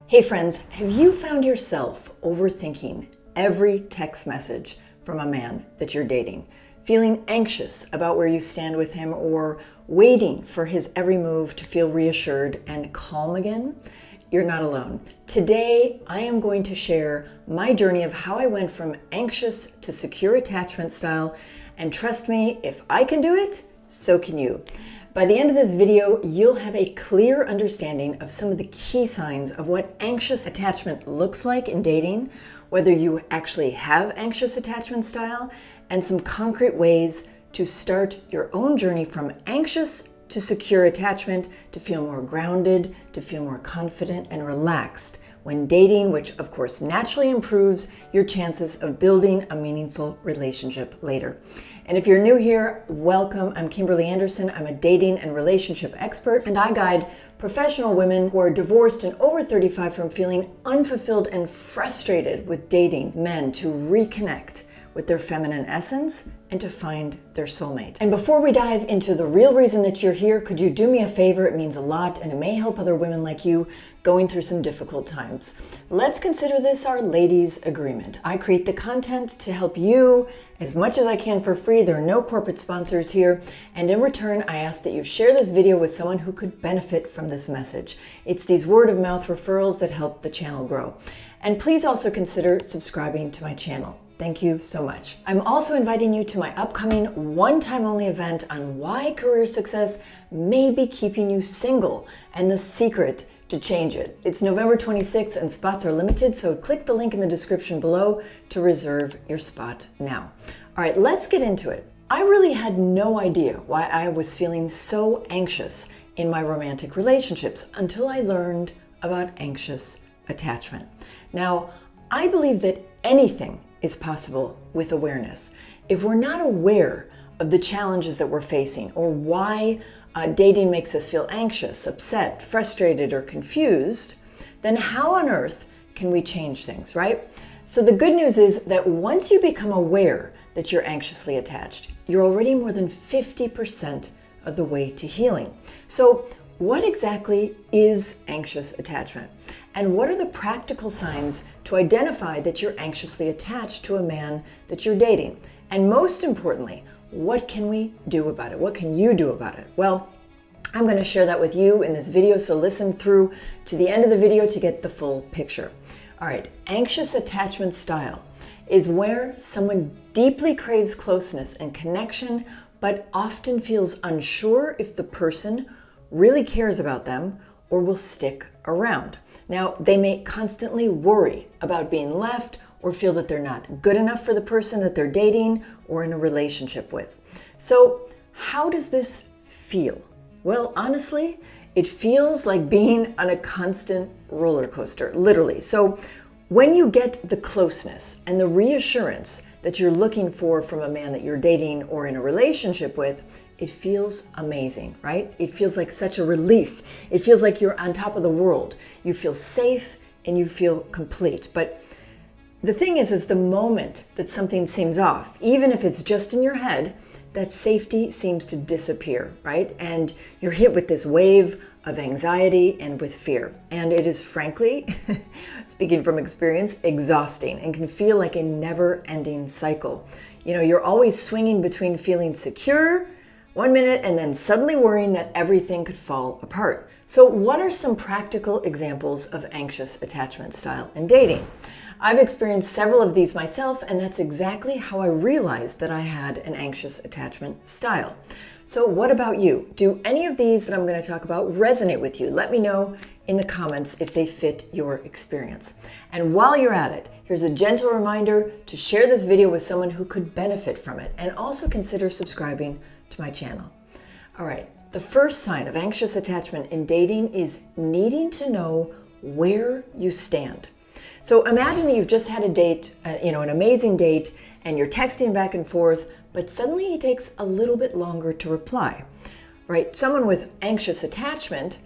Hey friends, have you found yourself overthinking every text message from a man that you're dating? Feeling anxious about where you stand with him or waiting for his every move to feel reassured and calm again? You're not alone. Today, I am going to share my journey of how I went from anxious to secure attachment style. And trust me, if I can do it, so can you. By the end of this video, you'll have a clear understanding of some of the key signs of what anxious attachment looks like in dating, whether you actually have anxious attachment style, and some concrete ways to start your own journey from anxious to secure attachment, to feel more grounded, to feel more confident and relaxed when dating, which of course naturally improves your chances of building a meaningful relationship later. And if you're new here, welcome. I'm Kimberly Anderson. I'm a dating and relationship expert, and I guide professional women who are divorced and over 35 from feeling unfulfilled and frustrated with dating men to reconnect with their feminine essence and to find their soulmate. And before we dive into the real reason that you're here, could you do me a favor? It means a lot, and it may help other women like you going through some difficult times. Let's consider this our ladies' agreement. I create the content to help you as much as I can for free. There are no corporate sponsors here. And in return, I ask that you share this video with someone who could benefit from this message. It's these word of mouth referrals that help the channel grow. And please also consider subscribing to my channel. Thank you so much. I'm also inviting you to my upcoming one-time only event on why career success may be keeping you single and the secret to change it. It's November 26th and spots are limited, so click the link in the description below to reserve your spot now. All right, let's get into it. I really had no idea why I was feeling so anxious in my romantic relationships until I learned about anxious attachment. Now, I believe that anything is possible with awareness. If we're not aware of the challenges that we're facing or why dating makes us feel anxious, upset, frustrated, or confused, then how on earth can we change things, right? So the good news is that once you become aware that you're anxiously attached, you're already more than 50% of the way to healing. So what exactly is anxious attachment? And what are the practical signs to identify that you're anxiously attached to a man that you're dating? And most importantly, what can we do about it? What can you do about it? Well, I'm going to share that with you in this video, so listen through to the end of the video to get the full picture. All right, anxious attachment style is where someone deeply craves closeness and connection, but often feels unsure if the person really cares about them or will stick around. Now, they may constantly worry about being left or feel that they're not good enough for the person that they're dating or in a relationship with. So, how does this feel? Well, honestly, it feels like being on a constant roller coaster, literally. So, when you get the closeness and the reassurance that you're looking for from a man that you're dating or in a relationship with, it feels amazing, right? It feels like such a relief. It feels like you're on top of the world. You feel safe and you feel complete. But the thing is the moment that something seems off, even if it's just in your head, that safety seems to disappear, right? And you're hit with this wave of anxiety and with fear. And it is frankly, speaking from experience, exhausting and can feel like a never-ending cycle. You know, you're always swinging between feeling secure one minute and then suddenly worrying that everything could fall apart. So what are some practical examples of anxious attachment style in dating? I've experienced several of these myself, and that's exactly how I realized that I had an anxious attachment style. So what about you? Do any of these that I'm going to talk about resonate with you? Let me know in the comments if they fit your experience. And while you're at it, here's a gentle reminder to share this video with someone who could benefit from it, and also consider subscribing to my channel. All right, the first sign of anxious attachment in dating is needing to know where you stand. So imagine that you've just had a date, an amazing date, and you're texting back and forth, but suddenly he takes a little bit longer to reply, right? Someone with anxious attachment,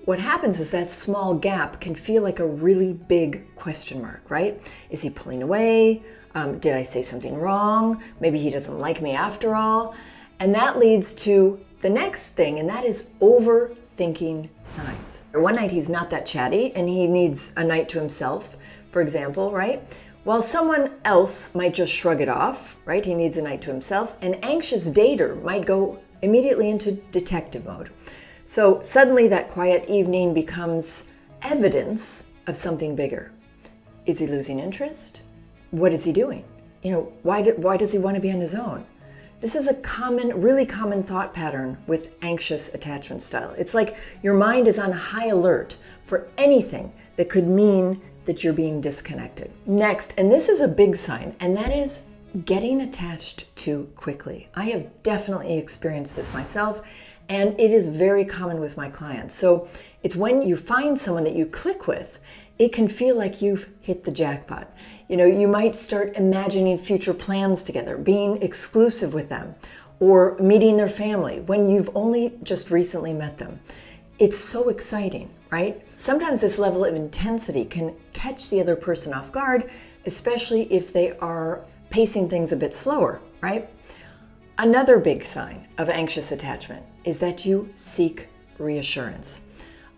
what happens is that small gap can feel like a really big question mark, right? Is he pulling away? Did I say something wrong? Maybe he doesn't like me after all. And that leads to the next thing, and that is overthinking. overthinking signs. One night he's not that chatty and he needs a night to himself, for example, right? While someone else might just shrug it off, right? He needs a night to himself. An anxious dater might go immediately into detective mode. So suddenly that quiet evening becomes evidence of something bigger. Is he losing interest? What is he doing? Why does he want to be on his own? This is a really common thought pattern with anxious attachment style. It's like your mind is on high alert for anything that could mean that you're being disconnected. Next, and this is a big sign, and that is getting attached too quickly. I have definitely experienced this myself, and it is very common with my clients. So it's when you find someone that you click with, it can feel like you've hit the jackpot. You might start imagining future plans together, being exclusive with them, or meeting their family when you've only just recently met them. It's so exciting, right? Sometimes this level of intensity can catch the other person off guard, especially if they are pacing things a bit slower, right? Another big sign of anxious attachment is that you seek reassurance.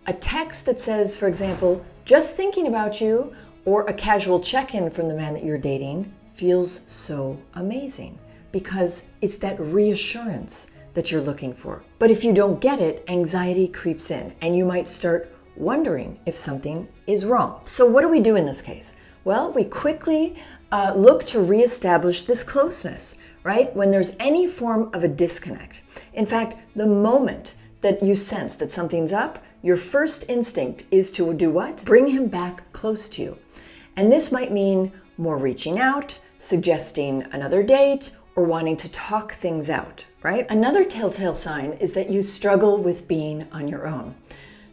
A text that says, for example, just thinking about you, or a casual check-in from the man that you're dating feels so amazing because it's that reassurance that you're looking for. But if you don't get it, anxiety creeps in and you might start wondering if something is wrong. So what do we do in this case? Well, we quickly look to reestablish this closeness, right? When there's any form of a disconnect. In fact, the moment that you sense that something's up, your first instinct is to do what? Bring him back close to you. And this might mean more reaching out, suggesting another date, or wanting to talk things out, right? Another telltale sign is that you struggle with being on your own.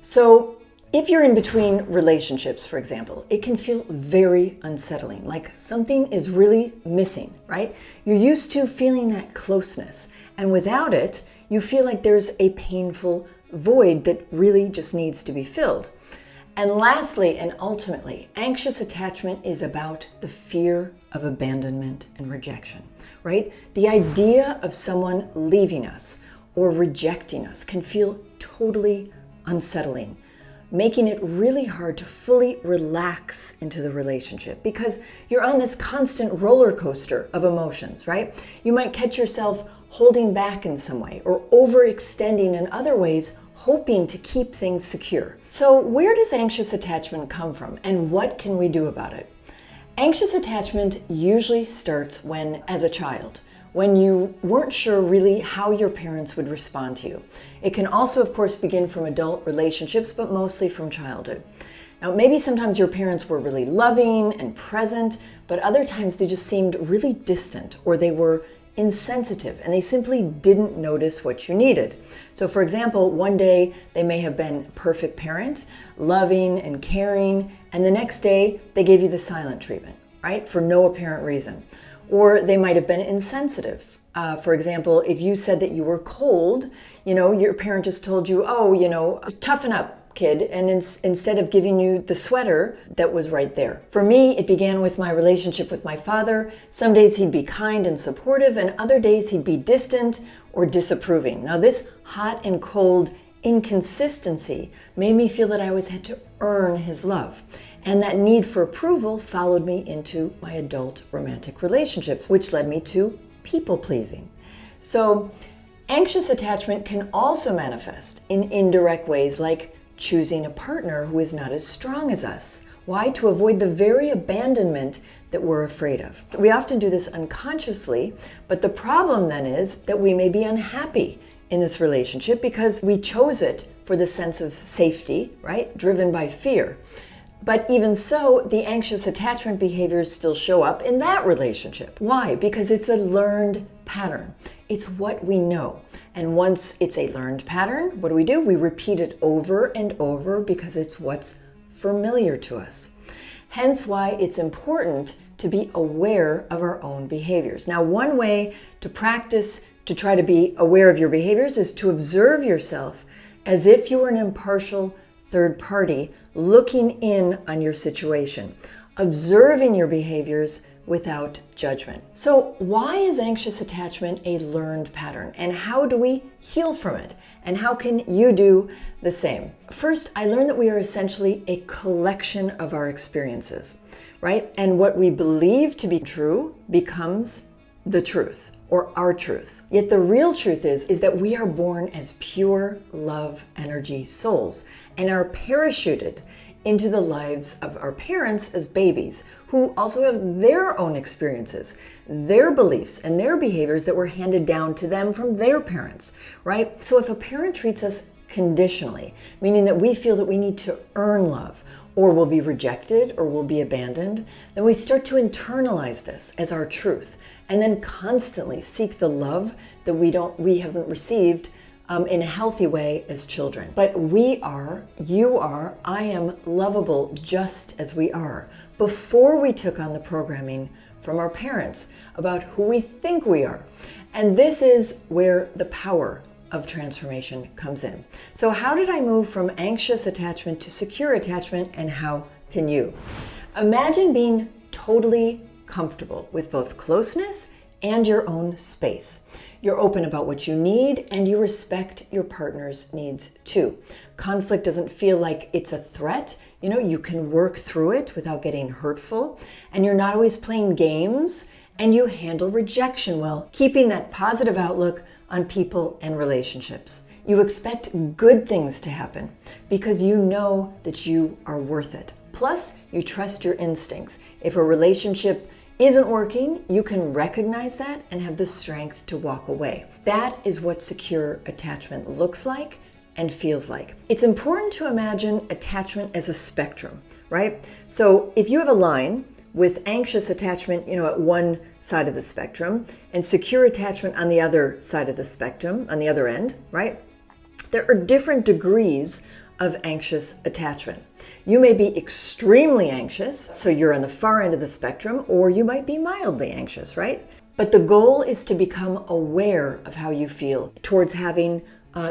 So if you're in between relationships, for example, it can feel very unsettling, like something is really missing, right? You're used to feeling that closeness, and without it, you feel like there's a painful void that really just needs to be filled. And lastly, and ultimately, anxious attachment is about the fear of abandonment and rejection, right? The idea of someone leaving us or rejecting us can feel totally unsettling, making it really hard to fully relax into the relationship because you're on this constant roller coaster of emotions, right? You might catch yourself holding back in some way or overextending in other ways, hoping to keep things secure. So where does anxious attachment come from and what can we do about it? Anxious attachment usually starts as a child, when you weren't sure really how your parents would respond to you. It can also, of course, begin from adult relationships, but mostly from childhood. Now, maybe sometimes your parents were really loving and present, but other times they just seemed really distant or they were insensitive and they simply didn't notice what you needed. So for example, one day they may have been a perfect parent, loving and caring, and the next day they gave you the silent treatment, right? For no apparent reason. Or they might have been insensitive. For example, if you said that you were cold, your parent just told you, toughen up, kid, and instead of giving you the sweater that was right there. For me, it began with my relationship with my father. Some days he'd be kind and supportive, and other days he'd be distant or disapproving. Now this hot and cold inconsistency made me feel that I always had to earn his love. And that need for approval followed me into my adult romantic relationships, which led me to people pleasing. So anxious attachment can also manifest in indirect ways like choosing a partner who is not as strong as us. Why? To avoid the very abandonment that we're afraid of. We often do this unconsciously, but the problem then is that we may be unhappy in this relationship because we chose it for the sense of safety, right? Driven by fear. But even so, the anxious attachment behaviors still show up in that relationship. Why? Because it's a learned pattern. It's what we know. And once it's a learned pattern, what do? We repeat it over and over because it's what's familiar to us. Hence why it's important to be aware of our own behaviors. Now, one way to practice to try to be aware of your behaviors is to observe yourself as if you were an impartial third party looking in on your situation, observing your behaviors without judgment. So why is anxious attachment a learned pattern, and how do we heal from it? And how can you do the same? First, I learned that we are essentially a collection of our experiences, right? And what we believe to be true becomes the truth, or our truth. Yet the real truth is that we are born as pure love energy souls and are parachuted into the lives of our parents as babies, who also have their own experiences, their beliefs, and their behaviors that were handed down to them from their parents, right? So if a parent treats us conditionally, meaning that we feel that we need to earn love, or will be rejected, or will be abandoned, then we start to internalize this as our truth, and then constantly seek the love that we haven't received in a healthy way as children. But we are, you are, I am lovable just as we are, before we took on the programming from our parents about who we think we are. And this is where the power of transformation comes in. So how did I move from anxious attachment to secure attachment, and how can you? Imagine being totally comfortable with both closeness and your own space. You're open about what you need, and you respect your partner's needs too. Conflict doesn't feel like it's a threat. You can work through it without getting hurtful, and you're not always playing games, and you handle rejection well, keeping that positive outlook on people and relationships. You expect good things to happen because you know that you are worth it. Plus, you trust your instincts. If a relationship isn't working, you can recognize that and have the strength to walk away. That is what secure attachment looks like and feels like. It's important to imagine attachment as a spectrum, right? So if you have a line with anxious attachment, at one side of the spectrum, and secure attachment on the other side of the spectrum, on the other end, right? There are different degrees of anxious attachment. You may be extremely anxious, so you're on the far end of the spectrum, or you might be mildly anxious, right? But the goal is to become aware of how you feel towards having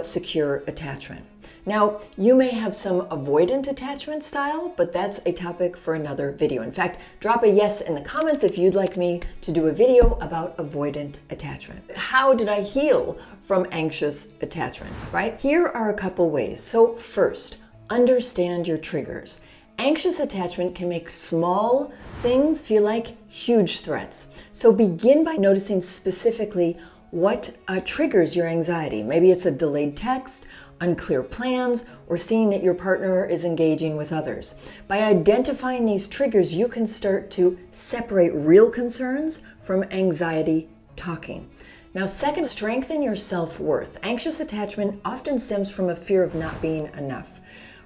secure attachment. Now, you may have some avoidant attachment style, but that's a topic for another video. In fact, drop a yes in the comments if you'd like me to do a video about avoidant attachment. How did I heal from anxious attachment, right? Here are a couple ways. So first, understand your triggers. Anxious attachment can make small things feel like huge threats. So begin by noticing specifically what triggers your anxiety. Maybe it's a delayed text, unclear plans, or seeing that your partner is engaging with others. By identifying these triggers, you can start to separate real concerns from anxiety talking. Now, second, strengthen your self-worth. Anxious attachment often stems from a fear of not being enough,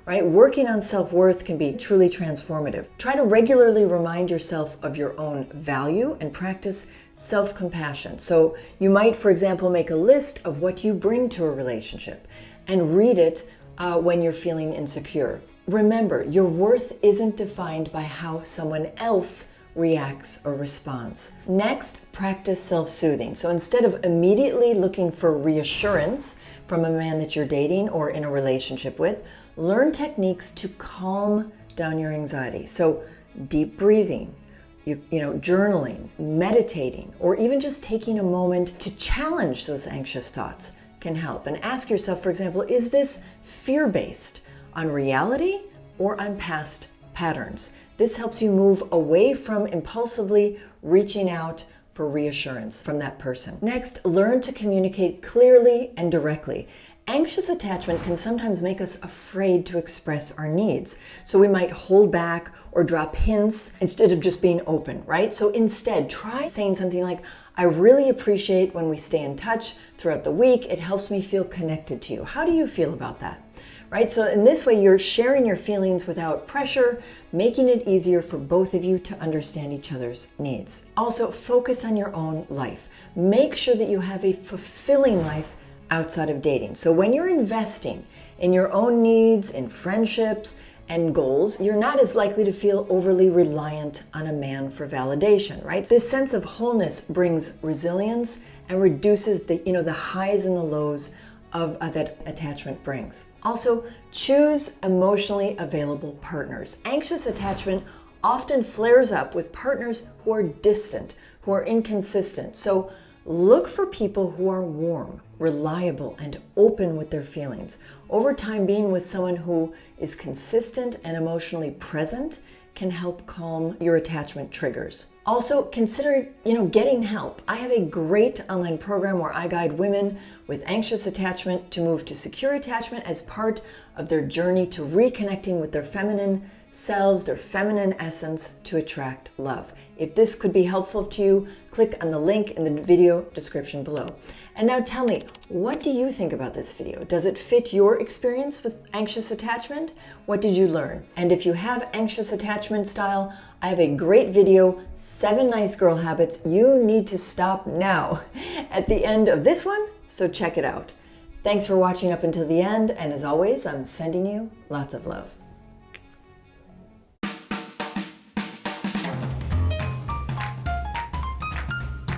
right? Working on self-worth can be truly transformative. Try to regularly remind yourself of your own value and practice self-compassion. So you might, for example, make a list of what you bring to a relationship and read it when you're feeling insecure. Remember, your worth isn't defined by how someone else reacts or responds. Next, practice self-soothing. So instead of immediately looking for reassurance from a man that you're dating or in a relationship with, learn techniques to calm down your anxiety. So deep breathing, journaling, meditating, or even just taking a moment to challenge those anxious thoughts can help. And ask yourself, for example, is this fear-based on reality or on past patterns? This helps you move away from impulsively reaching out for reassurance from that person. Next, learn to communicate clearly and directly. Anxious attachment can sometimes make us afraid to express our needs. So we might hold back or drop hints instead of just being open, right? So instead, try saying something like, I really appreciate when we stay in touch throughout the week. It helps me feel connected to you. How do you feel about that? Right? So in this way, you're sharing your feelings without pressure, making it easier for both of you to understand each other's needs. Also, focus on your own life. Make sure that you have a fulfilling life outside of dating. So when you're investing in your own needs, in friendships, and goals, you're not as likely to feel overly reliant on a man for validation, right? This sense of wholeness brings resilience and reduces the highs and the lows of that attachment brings. Also, choose emotionally available partners. Anxious attachment often flares up with partners who are distant, who are inconsistent. So look for people who are warm, reliable, and open with their feelings. Over time, being with someone who is consistent and emotionally present can help calm your attachment triggers. Also, consider, getting help. I have a great online program where I guide women with anxious attachment to move to secure attachment as part of their journey to reconnecting with their feminine selves, their feminine essence, to attract love. If this could be helpful to you, click on the link in the video description below. And now tell me, what do you think about this video? Does it fit your experience with anxious attachment? What did you learn? And if you have anxious attachment style, I have a great video, 7 nice girl habits you need to stop now, at the end of this one, so check it out. Thanks for watching up until the end, and as always, I'm sending you lots of love.